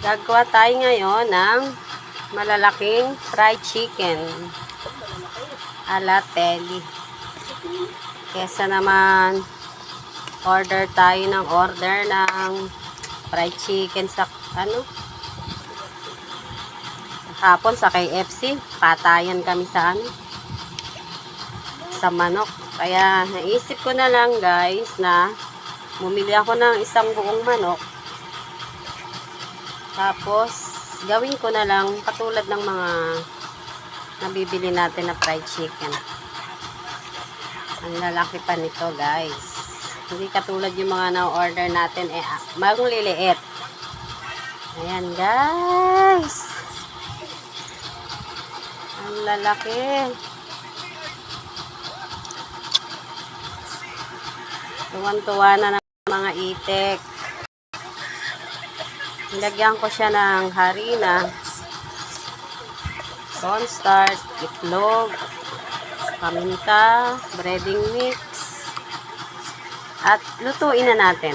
Gagawa tayo ngayon ng malalaking fried chicken ala Telly. Kesa naman order tayo ng fried chicken sa hapon sa KFC. Patayan kami sa sa manok. Kaya naisip ko na lang guys na bumili ako ng isang buong manok. Tapos gawin ko na lang katulad ng mga nabibili natin na fried chicken. Ang lalaki pa nito guys. Hindi katulad yung mga na-order natin bagong liliit. Ayan guys. Ang lalaki. Tuwan-tuwa na ng mga itik. Nilagyan ko siya ng harina, cornstarch, itlog, paminta, breading mix, at lutuin na natin.